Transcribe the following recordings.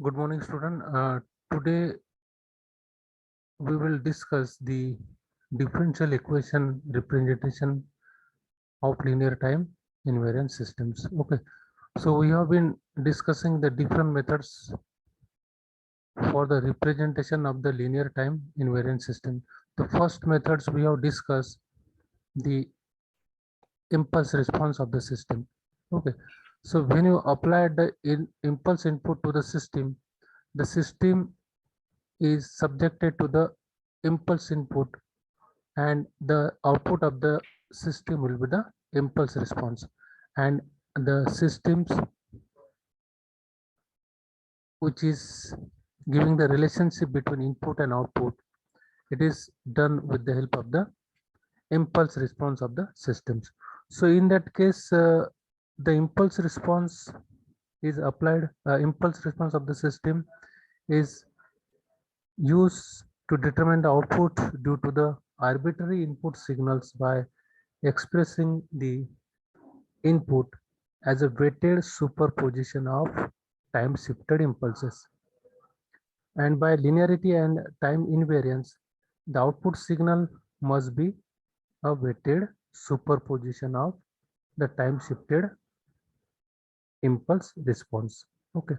Good morning, student. Today we will discuss the differential equation representation of linear time invariant systems. Okay, so we have been discussing the different methods for the representation of the linear time invariant system. The first methods we have discussed the impulse response of the system. Okay, so when you apply the impulse input to the system is subjected to the impulse input, and the output of the system will be the impulse response. And the systems which is giving the relationship between input and output, it is done with the help of the impulse response of the systems. So in that case, the impulse response is applied, impulse response of the system is used to determine the output due to the arbitrary input signals by expressing the input as a weighted superposition of time shifted impulses. And by linearity and time invariance, the output signal must be a weighted superposition of the time shifted impulse response. Okay,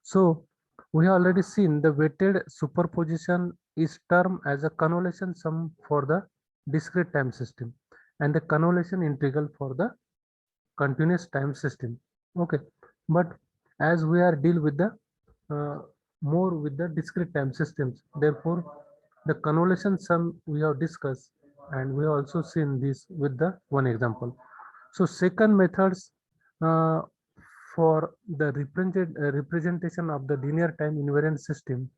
so we have already seen the weighted superposition is termed as a convolution sum for the discrete time system and the convolution integral for the continuous time system. Okay, but as we are deal with the more with the discrete time systems, therefore the convolution sum we have discussed, and we have also seen this with the one example. So second methods uh, for the representation of the linear time invariant system,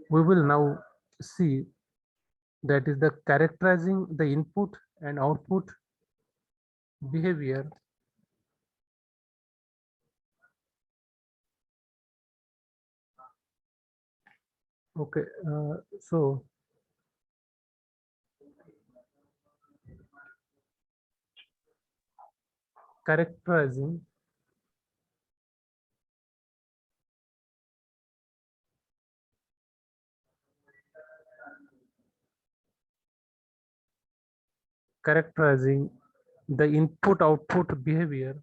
we will now see, that is the characterizing the input and output behavior. Okay, so characterizing characterizing the input output behavior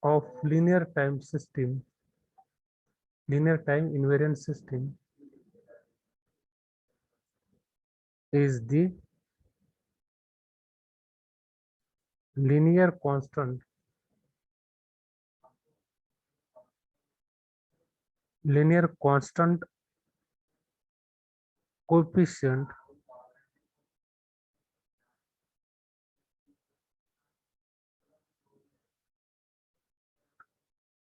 of linear time invariant system is the linear constant coefficient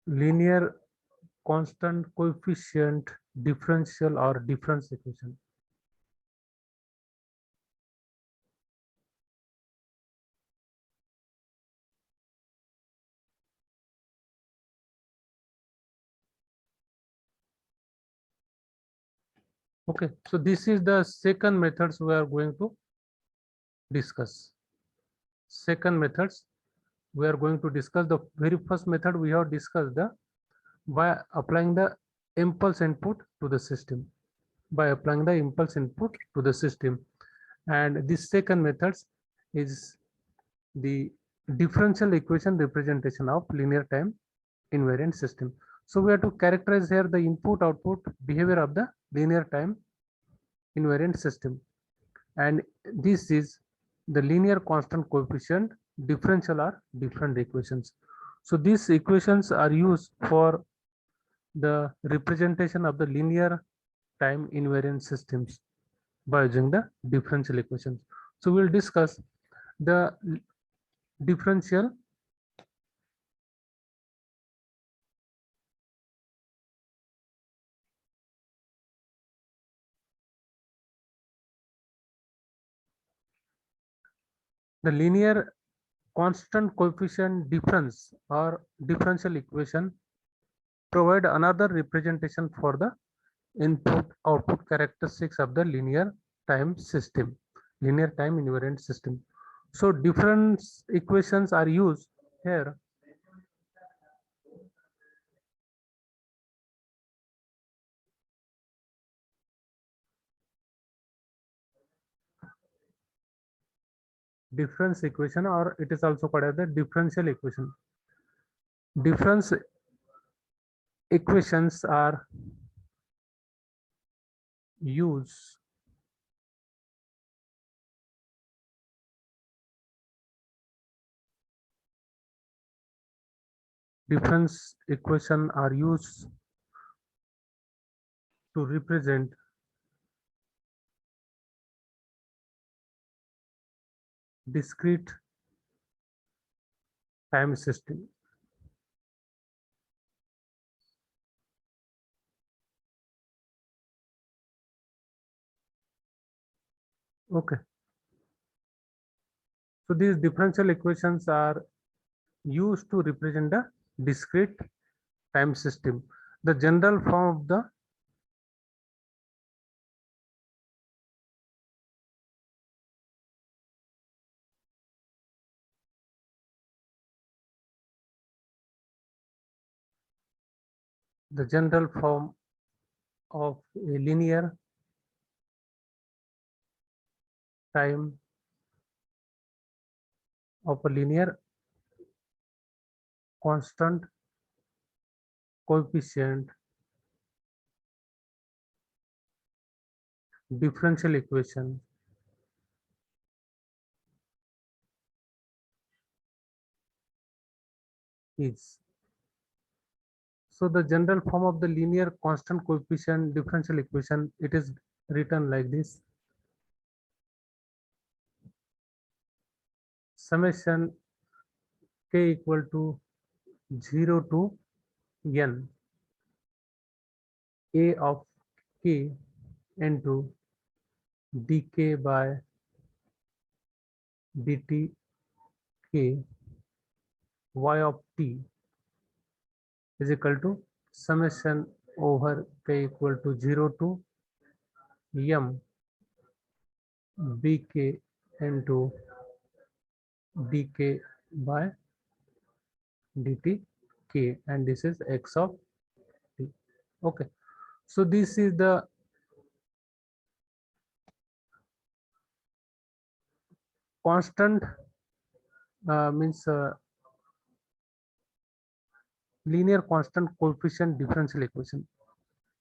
linear constant coefficient differential or difference equation. Okay, so this is the second methods we are going to discuss. Second methods we are going to discuss. The very first method we have discussed the by applying the impulse input to the system, and this second methods is the differential equation representation of linear time invariant system. So we have to characterize here the input output behavior of the linear time invariant system, and this is the linear constant coefficient differential or different equations. So these equations are used for the representation of the linear time invariant systems by using the differential equations. So we'll discuss the differential the linear constant coefficient difference or differential equation provide another representation for the input output characteristics of the linear time system, linear time invariant system. So different equations are used here. Difference equation, or it is also called as the differential equation. Difference equations are used difference equation are used to represent discrete time system. Okay, so these differential equations are used to represent the discrete time system. The general form of the general form of a linear time of a linear constant coefficient differential equation is. So the general form of the linear constant coefficient differential equation, it is written like this: summation k equal to 0 to n a of k into dk by dt k y of t is equal to summation over k equal to 0 to m bk into dk by dt k, and this is x of t. Okay, so this is the constant means linear constant coefficient differential equation,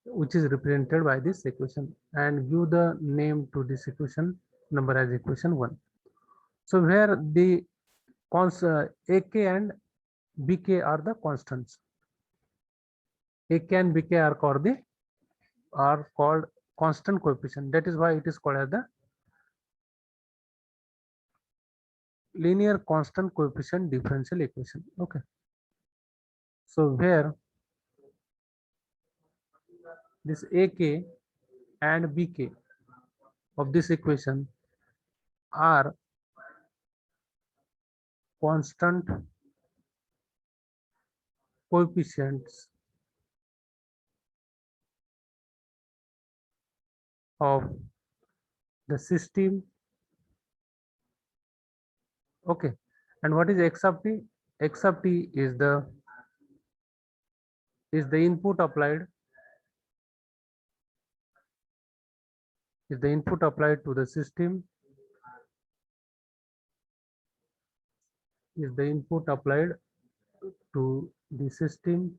which is represented by this equation, and give the name to this equation number as equation 1. So where the ak and bk are the constants. Ak and bk are called constant coefficient. That is why it is called as the linear constant coefficient differential equation. Okay, so where this ak and bk of this equation are constant coefficients of the system. Okay, and what is x of t? X of t is the input applied, is the input applied to the system, is the input applied to the system.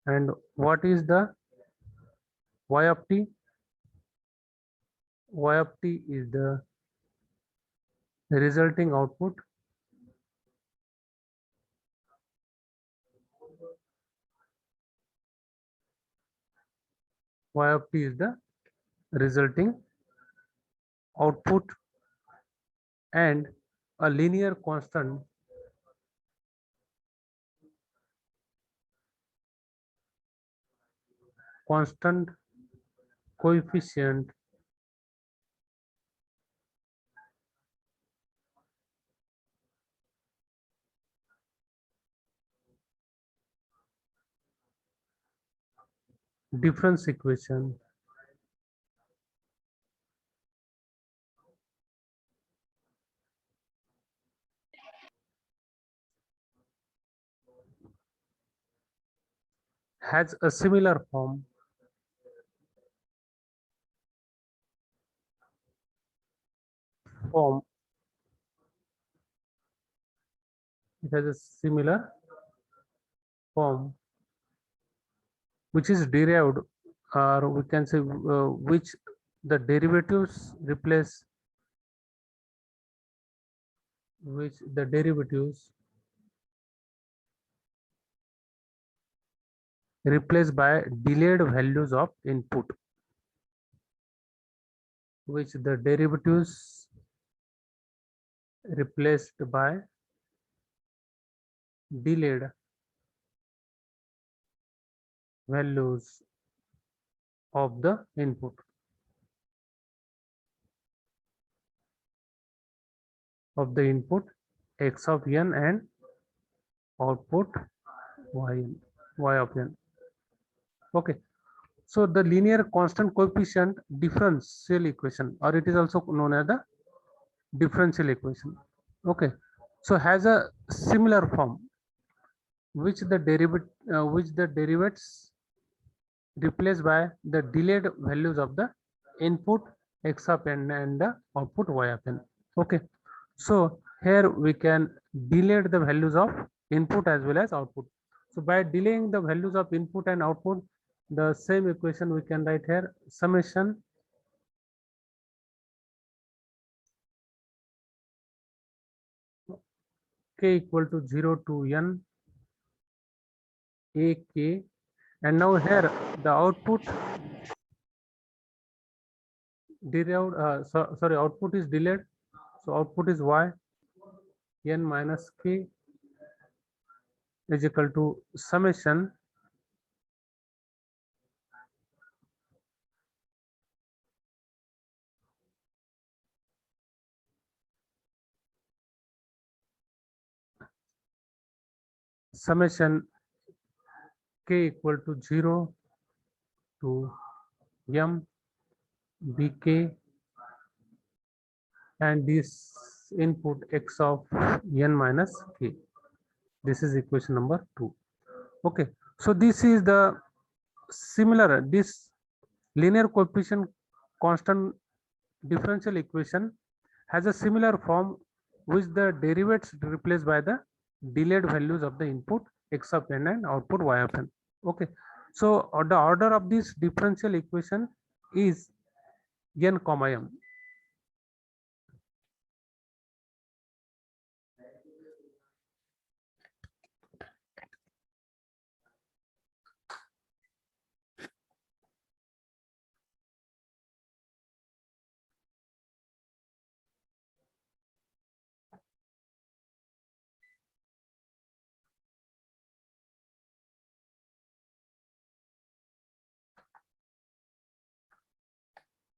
And what is the y of t? Y of t is the resulting output, y of t is the resulting output, and a linear constant coefficient difference equation has a similar form it has a similar form which is derived, or we can say which the derivatives replace, which the derivatives replaced by delayed values of input, which the derivatives replaced by delayed values of the input x of n and output y of n. Okay, so the linear constant coefficient differential equation, or it is also known as the differential equation. Okay, so has a similar form which the derivatives replaced by the delayed values of the input x of n and the output y of n. Okay, so here we can delay the values of input as well as output. So by delaying the values of input and output, the same equation we can write here, summation k equal to 0 to n a k, and now here the output derived sorry, output is delayed, so output is y n minus k is equal to summation k equal to 0 to m bk, and this input x of n minus k. This is equation number 2. Okay, so this is the similar, this linear coefficient constant differential equation has a similar form which the derivatives replaced by the delayed values of the input x of n and output y of n. Okay, so the order of this differential equation is n comma m.